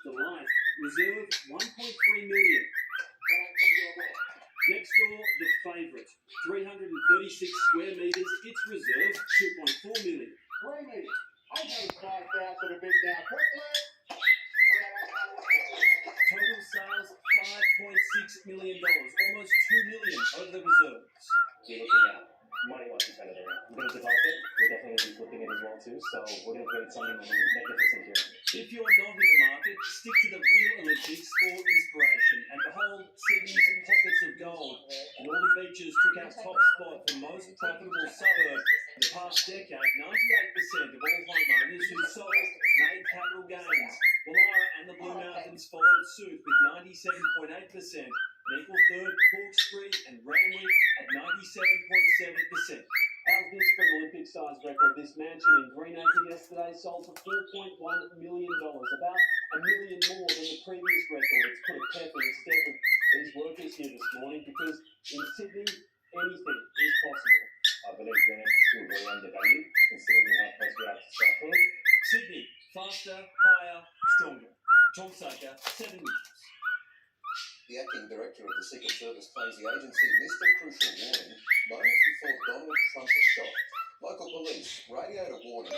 Delight, reserve 1.3 million. Next door, the favourite, 336 square metres, its reserve, 2.4 million. 3 million. I'm going to 5,000 a bit now. Quickly. Total sales, $5.6 million, almost $2 million over the reserves. We're looking at money like you said it there. We're going to develop it. We're definitely going to be flipping it as well too. So we're going to create something magnificent here. If you're not in the market, stick to the real Olympics for inspiration and behold Sydney's pockets of gold. Northern Beaches took our top spot for most profitable suburb. In the past decade, 98% of all homeowners who sold made capital gains. Woollahra and the Blue Mountains followed suit with 97.8%. An equal third, Hawkesbury and Randwick at 97.7%. How's this for an Olympic-sized record? This mansion in Greenacre yesterday sold for $4.1 million, about $1 million more than the previous record. It's put a pep in the step of these workers here this morning because in Sydney, anything is possible. I believe Greenacre is still very undervalued, considering how close we are to Southfield. Sydney, faster, higher, stronger. Tom Saker, 7 News. The acting director of the Secret Service claims the agency missed a crucial warning moments before Donald Trump was shot. Local police radioed a warning.